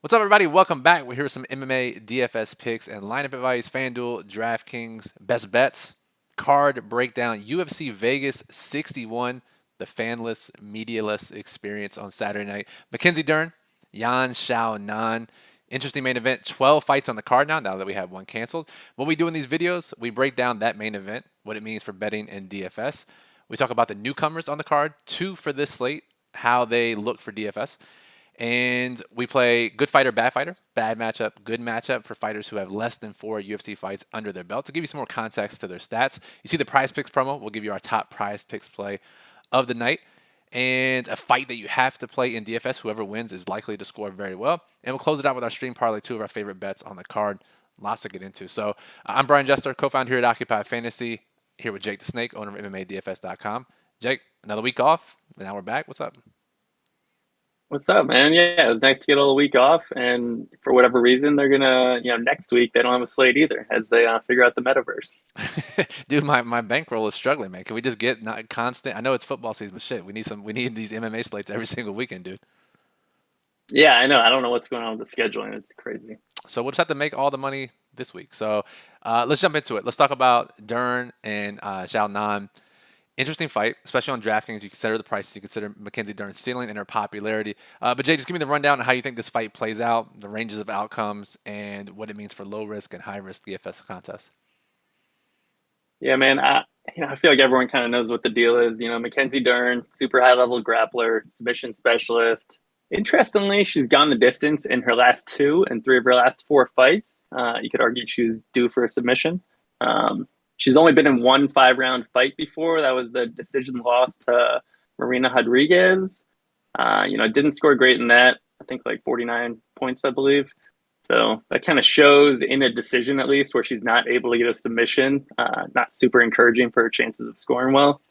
What's up, everybody? Welcome back. We're here with some MMA DFS picks and lineup advice, FanDuel, DraftKings, best bets, card breakdown, UFC Vegas 61, the fanless, medialess experience on Saturday night. Mackenzie Dern, Yan Xiaonan. Interesting main event. 12 fights on the card now that we have one canceled. What we do in these videos, we break down that main event, what it means for betting and DFS. We talk about the newcomers on the card, 2 for this slate, how they look for DFS. And we play good fighter, bad matchup, good matchup for fighters who have less than 4 UFC fights under their belt. To give you some more context to their stats, you see the Prize Picks promo. We'll give you our top Prize Picks play of the night. And a fight that you have to play in DFS. Whoever wins is likely to score very well. And we'll close it out with our stream parlay, 2 of our favorite bets on the card. Lots to get into. So I'm Brian Jester, co-founder here at Occupy Fantasy, here with Jake the Snake, owner of MMADFS.com. Jake, another week off. Now we're back. What's up? What's up, man? Yeah, it was nice to get all the week off. And for whatever reason, they're going to, next week, they don't have a slate either as they figure out the metaverse. Dude, my bankroll is struggling, man. Can we just get not constant? I know it's football season, but shit, we need these MMA slates every single weekend, dude. Yeah, I know. I don't know what's going on with the scheduling. It's crazy. So we'll just have to make all the money this week. So let's jump into it. Let's talk about Dern and Xiaonan. Interesting fight, especially on DraftKings. You consider the prices, you consider Mackenzie Dern's ceiling and her popularity. But Jay, just give me the rundown on how you think this fight plays out, the ranges of outcomes, and what it means for low risk and high risk DFS contests. Yeah, man. I feel like everyone kind of knows what the deal is. Mackenzie Dern, super high level grappler, submission specialist. Interestingly, she's gone the distance in her last 2 and 3 of her last 4 fights. You could argue she was due for a submission. She's only been in 1 5-round fight before. That was the decision loss to Marina Rodriguez. Didn't score great in that. I think like 49 points, I believe. So that kind of shows in a decision, at least, where she's not able to get a submission. Not super encouraging for her chances of scoring well.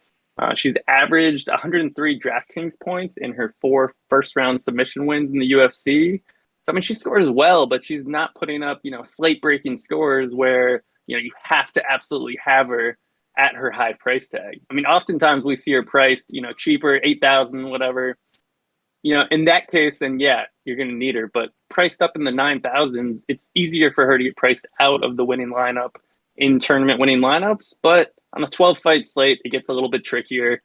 She's averaged 103 DraftKings points in her 4 first-round submission wins in the UFC. So, I mean, she scores well, but she's not putting up, slate-breaking scores where you have to absolutely have her at her high price tag. I mean, oftentimes we see her priced, cheaper, 8,000, whatever. In that case, then yeah, you're going to need her. But priced up in the 9,000s, it's easier for her to get priced out of the winning lineup in tournament winning lineups. But on a 12-fight slate, it gets a little bit trickier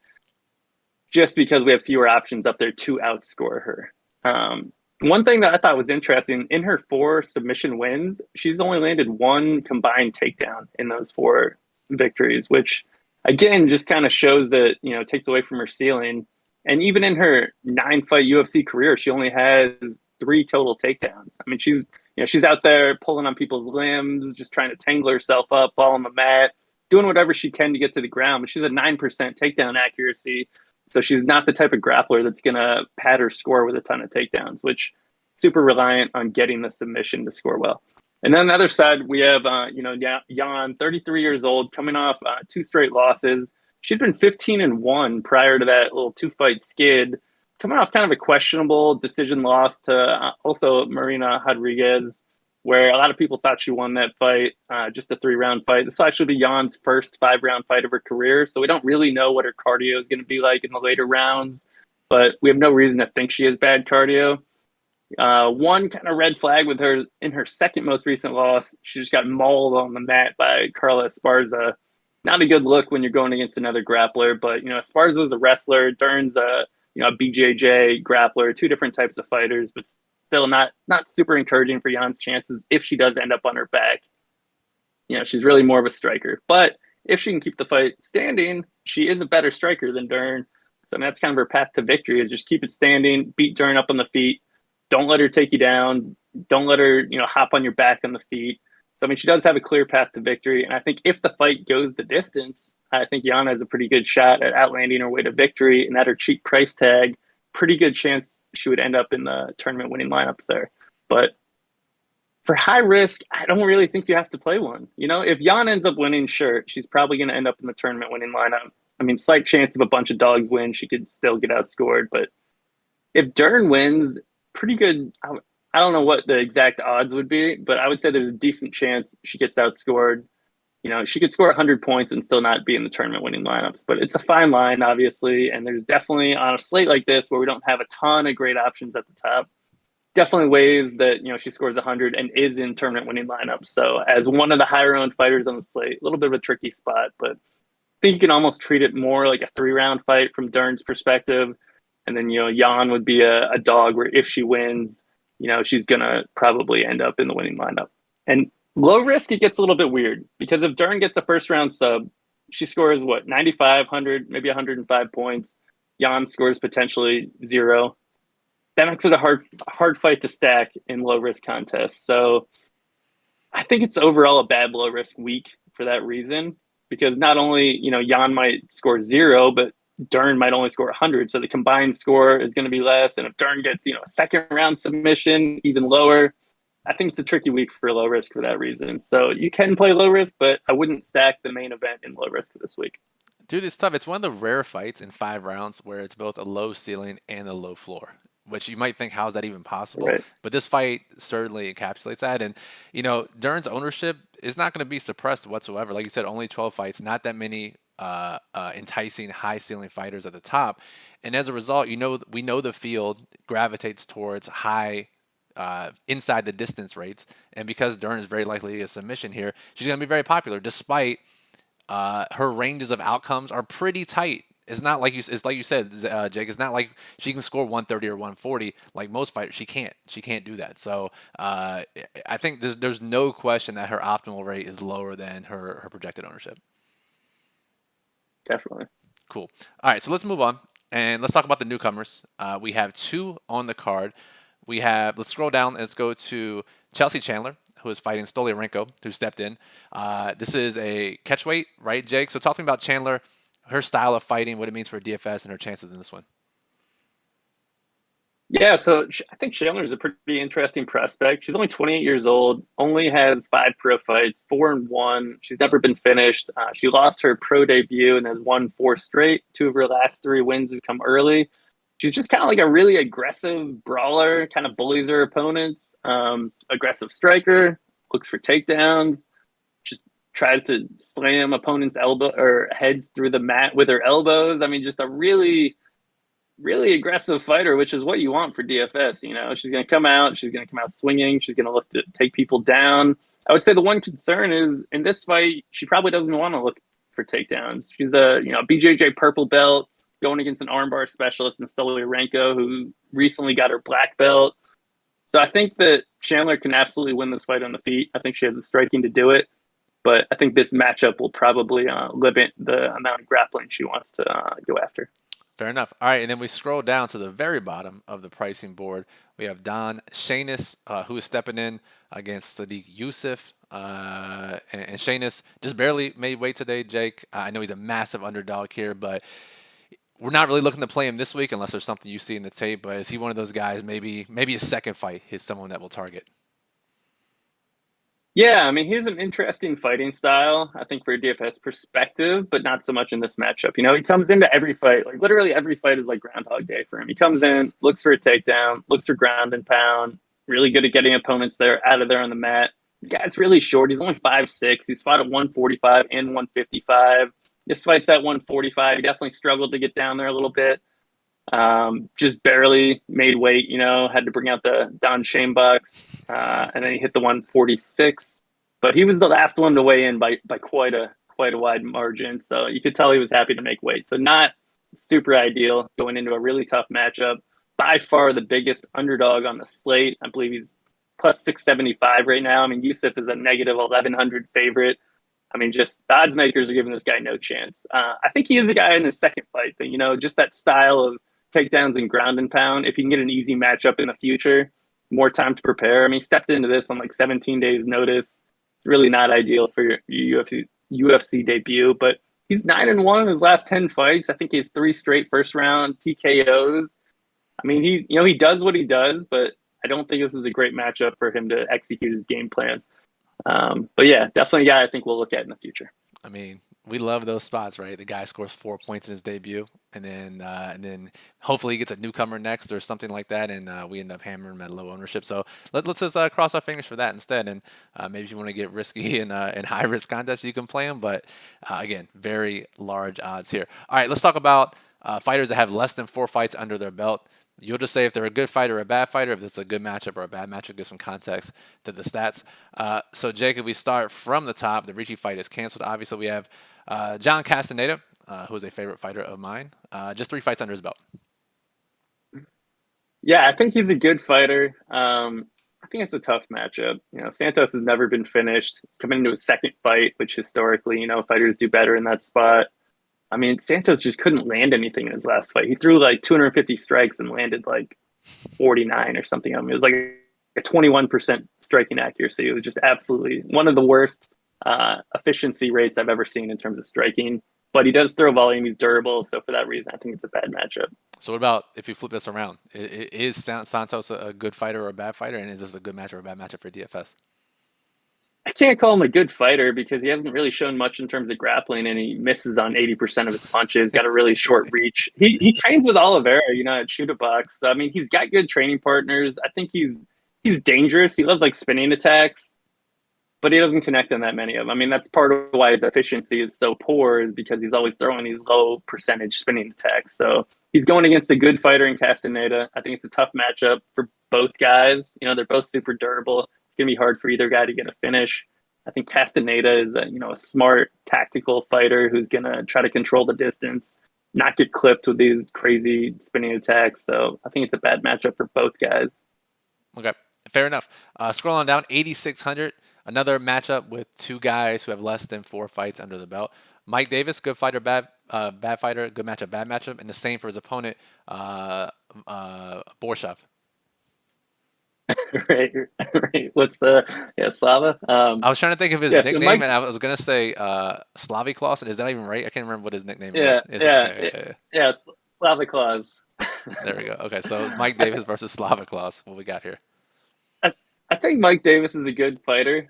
just because we have fewer options up there to outscore her. One thing that I thought was interesting, in her 4 submission wins, she's only landed 1 combined takedown in those 4 victories, which, again, just kind of shows that, takes away from her ceiling. And even in her 9-fight UFC career, she only has 3 total takedowns. I mean, she's out there pulling on people's limbs, just trying to tangle herself up, ball on the mat, doing whatever she can to get to the ground. But she's a 9% takedown accuracy. So she's not the type of grappler that's going to pad her score with a ton of takedowns, which super reliant on getting the submission to score well. And then on the other side, we have, Yan, 33 years old, coming off 2 straight losses. She'd been 15-1 prior to that little 2-fight skid, coming off kind of a questionable decision loss to also Marina Rodriguez, where a lot of people thought she won that fight, just a 3-round fight. This will actually be Jan's first 5-round fight of her career, so we don't really know what her cardio is going to be like in the later rounds, but we have no reason to think she has bad cardio. One kind of red flag with her in her second most recent loss, she just got mauled on the mat by Carla Esparza. Not a good look when you're going against another grappler, but Esparza's a wrestler, Dern's a BJJ grappler, 2 different types of fighters, but still not super encouraging for Jan's chances if she does end up on her back. She's really more of a striker. But if she can keep the fight standing, she is a better striker than Dern. So that's kind of her path to victory, is just keep it standing, beat Dern up on the feet. Don't let her take you down. Don't let her, hop on your back on the feet. So, I mean, she does have a clear path to victory. And I think if the fight goes the distance, I think Yan has a pretty good shot at outlanding her way to victory. And at her cheap price tag, pretty good chance she would end up in the tournament winning lineups there. But for high risk, I don't really think you have to play one. If Yan ends up winning, sure, she's probably going to end up in the tournament winning lineup. I mean, slight chance of a bunch of dogs win, she could still get outscored. But if Dern wins, pretty good. I don't know what the exact odds would be, but I would say there's a decent chance she gets outscored. She could score 100 points and still not be in the tournament winning lineups, but it's a fine line, obviously. And there's definitely, on a slate like this where we don't have a ton of great options at the top, definitely ways that she scores 100 and is in tournament winning lineups. So as one of the higher owned fighters on the slate, a little bit of a tricky spot, but I think you can almost treat it more like a 3-round fight from Dern's perspective. And then Yan would be a dog where if she wins, she's gonna probably end up in the winning lineup. And low risk, it gets a little bit weird because if Dern gets a first round sub, she scores what, 95, 100, maybe 105 points. Yan scores potentially 0. That makes it a hard fight to stack in low risk contests. So I think it's overall a bad low risk week for that reason, because not only Yan might score 0, but Dern might only score 100, so the combined score is going to be less. And if Dern gets a second round submission, even lower. I think it's a tricky week for low risk for that reason. So you can play low risk, but I wouldn't stack the main event in low risk this week. Dude, it's tough. It's one of the rare fights in 5 rounds where it's both a low ceiling and a low floor, which you might think, how is that even possible? Right. But this fight certainly encapsulates that. And, Dern's ownership is not going to be suppressed whatsoever. Like you said, only 12 fights, not that many enticing high ceiling fighters at the top. And as a result, we know the field gravitates towards high inside the distance rates. And because Dern is very likely a submission here, she's going to be very popular despite her ranges of outcomes are pretty tight. It's not like it's like you said, Jake. It's not like she can score 130 or 140 like most fighters. She can't do that. So I think there's no question that her optimal rate is lower than her projected ownership. Definitely. Cool. All right, so let's move on and let's talk about the newcomers. We have 2 on the card. Let's scroll down. Let's go to Chelsea Chandler, who is fighting Stoliarenko, who stepped in. This is a catchweight, right, Jake? So talk to me about Chandler, her style of fighting, what it means for DFS, and her chances in this one. Yeah, so I think Chandler is a pretty interesting prospect. She's only 28 years old, only has 5 pro fights, 4-1. She's never been finished. She lost her pro debut and has won 4 straight. 2 of her last 3 wins have come early. She's just kind of like a really aggressive brawler, kind of bullies her opponents. Aggressive striker, looks for takedowns, just tries to slam opponents' elbow or heads through the mat with her elbows. I mean, just a really aggressive fighter, which is what you want for DFS. She's going to come out swinging. She's going to look to take people down. I would say the one concern is in this fight, she probably doesn't want to look for takedowns. She's a BJJ purple belt going against an armbar specialist in Stoliarenko, who recently got her black belt. So I think that Chandler can absolutely win this fight on the feet. I think she has the striking to do it, but I think this matchup will probably limit the amount of grappling she wants to go after. Fair enough. All right, and then we scroll down to the very bottom of the pricing board. We have Sheinisch, who is stepping in against Sadiq Youssef. And Sheinisch just barely made weight today, Jake. I know he's a massive underdog here, but we're not really looking to play him this week unless there's something you see in the tape. But is he one of those guys, maybe his second fight is someone that will target? Yeah, I mean, he has an interesting fighting style, I think, for a DFS perspective, but not so much in this matchup. He comes into every fight, like literally every fight is like Groundhog Day for him. He comes in, looks for a takedown, looks for ground and pound, really good at getting opponents out of there on the mat. The guy's really short. He's only 5'6". He's fought at 145 and 155. This fight's at 145. He definitely struggled to get down there a little bit. Just barely made weight, had to bring out the Don Shane bucks, and then he hit the 146. But he was the last one to weigh in by quite a wide margin. So you could tell he was happy to make weight. So not super ideal going into a really tough matchup. By far the biggest underdog on the slate. I believe he's plus 675 right now. I mean, Youssef is a negative 1,100 favorite. I mean, just the odds makers are giving this guy no chance. I think he is a guy in his second fight, but, just that style of takedowns and ground and pound. If you can get an easy matchup in the future, more time to prepare. I mean, he stepped into this on like 17 days notice. Really not ideal for your UFC debut, but he's 9-1 in his last 10 fights. I think he has 3 straight first round TKOs. I mean, he does what he does, but I don't think this is a great matchup for him to execute his game plan. But yeah, definitely a guy I think we'll look at in the future. I mean, we love those spots, right? The guy scores 4 points in his debut, and then hopefully he gets a newcomer next or something like that, and we end up hammering him at low ownership. So let's just cross our fingers for that instead. And maybe if you want to get risky in high risk contests, you can play him. But again, very large odds here. All right, let's talk about fighters that have less than 4 fights under their belt. You'll just say if they're a good fighter or a bad fighter, if it's a good matchup or a bad matchup, give some context to the stats. So, Jake, if we start from the top, the Ricci fight is canceled. Obviously, we have John Castaneda, who is a favorite fighter of mine. Just 3 fights under his belt. Yeah, I think he's a good fighter. I think it's a tough matchup. Santos has never been finished. He's coming into his second fight, which historically, fighters do better in that spot. I mean, Santos just couldn't land anything in his last fight. He threw like 250 strikes and landed like 49 or something. It was like a 21% striking accuracy. It was just absolutely one of the worst efficiency rates I've ever seen in terms of striking. But he does throw volume. He's durable. So for that reason, I think it's a bad matchup. So what about if you flip this around? Is Santos a good fighter or a bad fighter? And is this a good matchup or a bad matchup for DFS? I can't call him a good fighter because he hasn't really shown much in terms of grappling, and he misses on 80% of his punches. Got a really short reach. He trains with Oliveira, at Shoot a Box. So, I mean, he's got good training partners. I think he's dangerous. He loves like spinning attacks, but he doesn't connect on that many of them. I mean, that's part of why his efficiency is so poor, is because he's always throwing these low percentage spinning attacks. So he's going against a good fighter in Castaneda. I think it's a tough matchup for both guys. They're both super durable. It's going to be hard for either guy to get a finish. I think Castaneda is a smart tactical fighter who's going to try to control the distance, not get clipped with these crazy spinning attacks. So I think it's a bad matchup for both guys. Okay, fair enough. Scrolling down, 8,600. Another matchup with 2 guys who have less than 4 fights under the belt. Mike Davis, good fighter, bad fighter, good matchup, bad matchup, and the same for his opponent, Borschev. right. What's Slava? I was trying to think of his nickname, so Mike, and I was gonna say Slavy Claus. Is that even right? I can't remember what his nickname yeah, was. yeah, Slava Claus. There we go. Okay, so Mike Davis versus Slava Claus. What we got here? I think Mike Davis is a good fighter.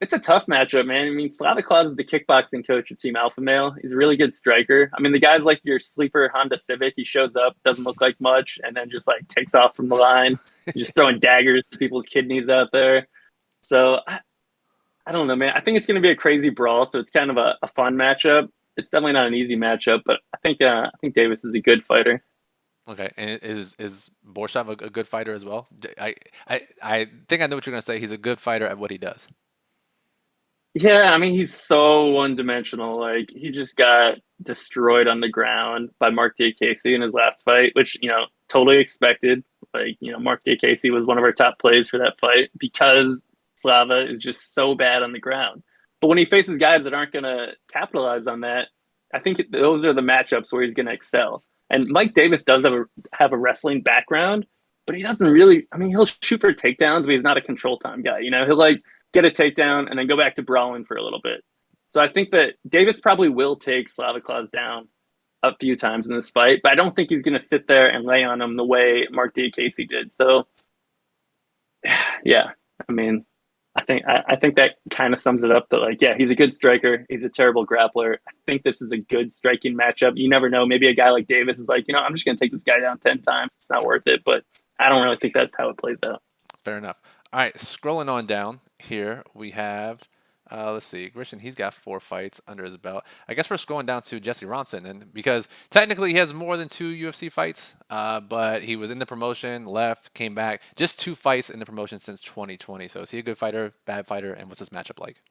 It's a tough matchup, man. I mean, Slava Claus is the kickboxing coach of Team Alpha Male. He's a really good striker. I mean, the guy's like your sleeper Honda Civic. He shows up, doesn't look like much, and then just like takes off from the line. He's just throwing daggers to people's kidneys out there. So I don't know, man. I think it's going to be a crazy brawl. So it's kind of a fun matchup. It's definitely not an easy matchup, but I think Davis is a good fighter. Okay, and is Borschev a good fighter as well? I think I know what you're gonna say. He's a good fighter at what he does. Yeah, I mean, he's so one-dimensional. Like, he just got destroyed on the ground by Mark Diakese in his last fight, which, totally expected. Like, Mark Diakese was one of our top plays for that fight because Slava is just so bad on the ground. But when he faces guys that aren't going to capitalize on that, I think those are the matchups where he's going to excel. And Mike Davis does have a wrestling background, but he doesn't really, I mean, he'll shoot for takedowns, but he's not a control time guy. He'll like get a takedown and then go back to brawling for a little bit. So I think that Davis probably will take Slava Claus down a few times in this fight, but I don't think he's going to sit there and lay on him the way Mark Diakese did. So yeah, I mean, I think that kind of sums it up. That like, yeah, he's a good striker. He's a terrible grappler. I think this is a good striking matchup. You never know. Maybe a guy like Davis is like, I'm just going to take this guy down 10 times. It's not worth it. But I don't really think that's how it plays out. Fair enough. All right, scrolling on down here, we have, let's see, Grishin, he's got 4 fights under his belt. I guess we're scrolling down to Jesse Ronson, and because technically he has more than 2 UFC fights, but he was in the promotion, left, came back. Just 2 fights in the promotion since 2020. So is he a good fighter, bad fighter, and what's his matchup like?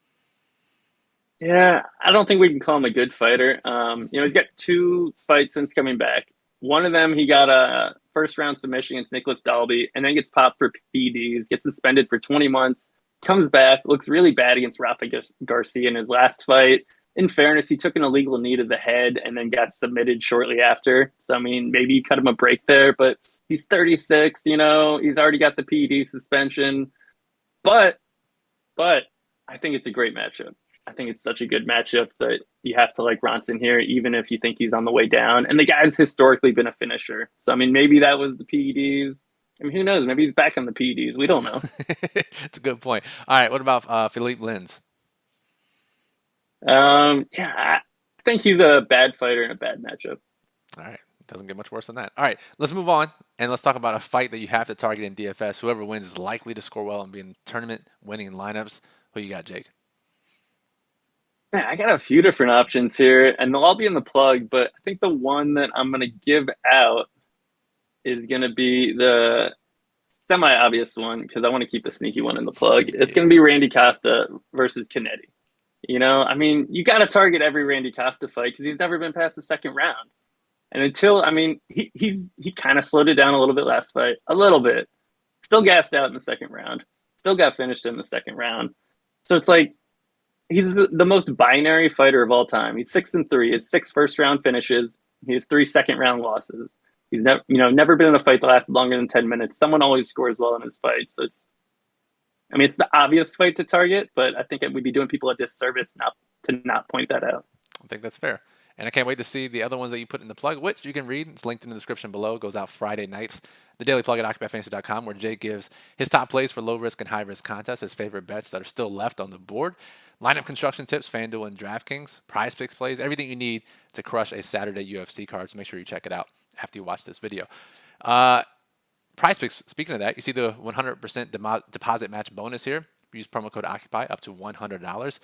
Yeah, I don't think we can call him a good fighter. He's got 2 fights since coming back. One of them, he got a first-round submission against Nicholas Dalby, and then gets popped for PEDs, gets suspended for 20 months, comes back, looks really bad against Rafa Garcia in his last fight. In fairness, he took an illegal knee to the head and then got submitted shortly after. So, I mean, maybe you cut him a break there, but he's 36, he's already got the PED suspension. But I think it's a great matchup. I think it's such a good matchup that you have to like Ronson here, even if you think he's on the way down. And the guy's historically been a finisher. So, I mean, maybe that was the PEDs. I mean, who knows? Maybe he's back on the PEDs. We don't know. It's a good point. All right, what about Philippe Lins? Yeah, I think he's a bad fighter in a bad matchup. All right. Doesn't get much worse than that. All right, let's move on, and let's talk about a fight that you have to target in DFS. Whoever wins is likely to score well and be in tournament-winning lineups. Who you got, Jake? Man, I got a few different options here, and they'll all be in the plug, but I think the one that I'm going to give out is going to be the semi-obvious one because I want to keep the sneaky one in the plug. It's going to Yeah. be Randy Costa versus Canetti. I mean, you got to target every Randy Costa fight because he's never been past the second round. And until, I mean, he kind of slowed it down a little bit last fight, a little bit. Still gassed out in the second round. Still got finished in the second round. So it's like he's the most binary fighter of all time. He's 6-3. He has 6 first round finishes. He has 3 second round losses. He's never been in a fight that lasted longer than 10 minutes. Someone always scores well in his fights. So it's the obvious fight to target, but I think it would be doing people a disservice not point that out. I think that's fair. And I can't wait to see the other ones that you put in the plug, which you can read. It's linked in the description below. It goes out Friday nights. The daily plug at OccupyFantasy.com, where Jake gives his top plays for low risk and high risk contests, his favorite bets that are still left on the board, lineup construction tips, FanDuel and DraftKings, prize picks plays, everything you need to crush a Saturday UFC card. So make sure you check it out after you watch this video. Prize picks, speaking of that, you see the 100% deposit match bonus here. Use promo code OCCUPY up to $100.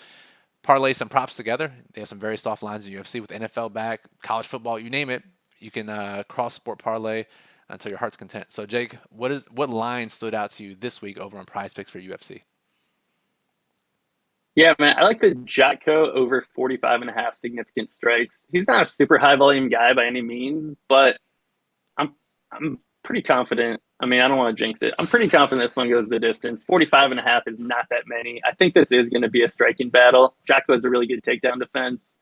Parlay some props together. They have some very soft lines in UFC with NFL back, college football, you name it. You can cross-sport parlay until your heart's content. So, Jake, what line stood out to you this week over on Prize Picks for UFC? Yeah, man, I like the Jotko over 45.5 significant strikes. He's not a super high volume guy by any means, but I'm pretty confident. I mean, I don't want to jinx it. I'm pretty confident this one goes the distance. 45.5 is not that many. I think this is going to be a striking battle. Jotko has a really good takedown defense.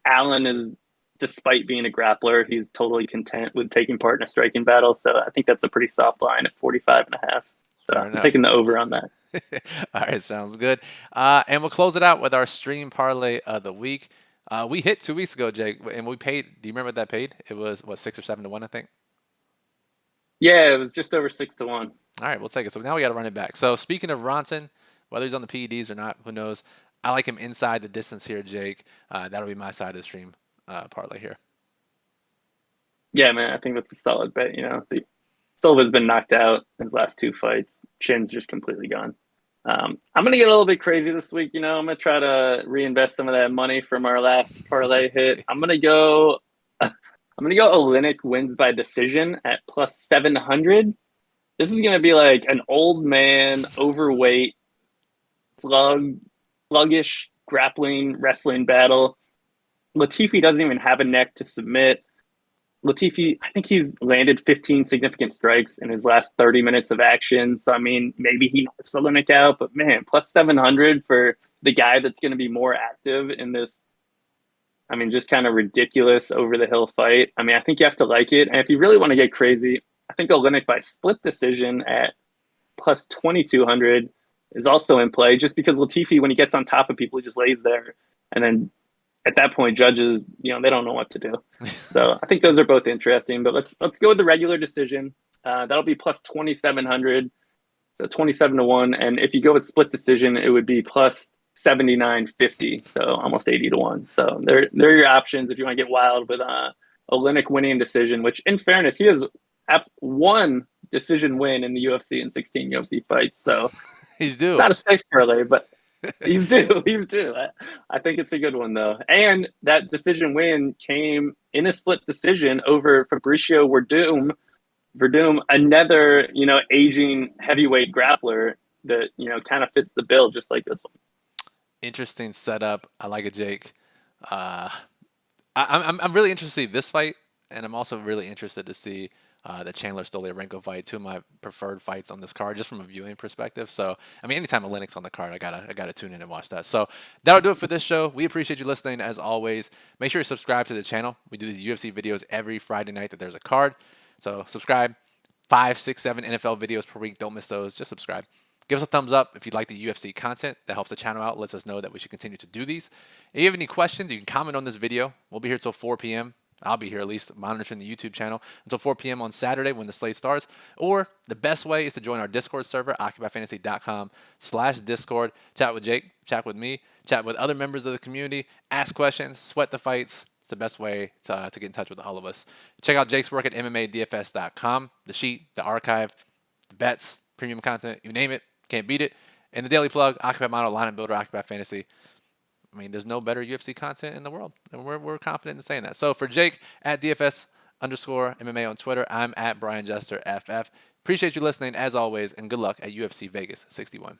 Allen is, despite being a grappler, he's totally content with taking part in a striking battle. So I think that's a pretty soft line at 45.5. So I'm taking the over on that. All right, sounds good. And we'll close it out with our stream parlay of the week. We hit 2 weeks ago, Jake, and we paid. Do you remember what that paid? It was, 6 or 7 to 1, I think? Yeah, it was just over 6 to 1. All right, we'll take it. So now we got to run it back. So speaking of Ronson, whether he's on the PEDs or not, who knows? I like him inside the distance here, Jake. That'll be my side of the stream parlay here. Yeah, man, I think that's a solid bet. Silva's been knocked out in his last 2 fights. Chin's just completely gone. I'm gonna get a little bit crazy this week. I'm gonna try to reinvest some of that money from our last parlay hit. I'm gonna go Olynyk wins by decision at plus 700. This is gonna be like an old man, overweight, sluggish grappling wrestling battle. Latifi doesn't even have a neck to submit. Latifi, I think he's landed 15 significant strikes in his last 30 minutes of action. So, I mean, maybe he knocks Olynyk out, but man, plus 700 for the guy that's going to be more active in this, I mean, just kind of ridiculous over-the-hill fight. I mean, I think you have to like it. And if you really want to get crazy, I think Olynyk by split decision at plus 2,200 is also in play, just because Latifi, when he gets on top of people, he just lays there. And then at that point, judges, they don't know what to do. So I think those are both interesting. But let's go with the regular decision. That'll be plus 2,700, so 27 to 1. And if you go with split decision, it would be plus 79.50, so almost 80 to 1. So there are your options if you want to get wild with Olynyk winning decision. Which, in fairness, he has one decision win in the UFC in 16 UFC fights. So he's due. It's not a safe parlay, but. He's due. I think it's a good one, though. And that decision win came in a split decision over Fabricio Verdum, another, aging heavyweight grappler that, kind of fits the bill just like this one. Interesting setup. I like it, Jake. I'm really interested to see this fight, and I'm also really interested to see the Chandler Stolyarenko fight, 2 of my preferred fights on this card, just from a viewing perspective. So, I mean, anytime Olynyk's on the card, I gotta tune in and watch that. So that'll do it for this show. We appreciate you listening as always. Make sure you subscribe to the channel. We do these UFC videos every Friday night that there's a card. So subscribe. 5, 6, 7 NFL videos per week. Don't miss those. Just subscribe. Give us a thumbs up if you'd like the UFC content. That helps the channel out, lets us know that we should continue to do these. If you have any questions, you can comment on this video. We'll be here till 4 p.m. I'll be here at least monitoring the YouTube channel until 4 p.m. on Saturday when the slate starts. Or the best way is to join our Discord server, occupyfantasy.com/Discord. Chat with Jake, chat with me, chat with other members of the community, ask questions, sweat the fights. It's the best way to get in touch with all of us. Check out Jake's work at MMADFS.com. The sheet, the archive, the bets, premium content, you name it, can't beat it. And the daily plug, Occupy Model, Lineup Builder, Occupy Fantasy. I mean, there's no better UFC content in the world, and we're confident in saying that. So for Jake at DFS _MMA on Twitter. I'm at Brian Jester FF. Appreciate you listening as always, and good luck at UFC Vegas 61.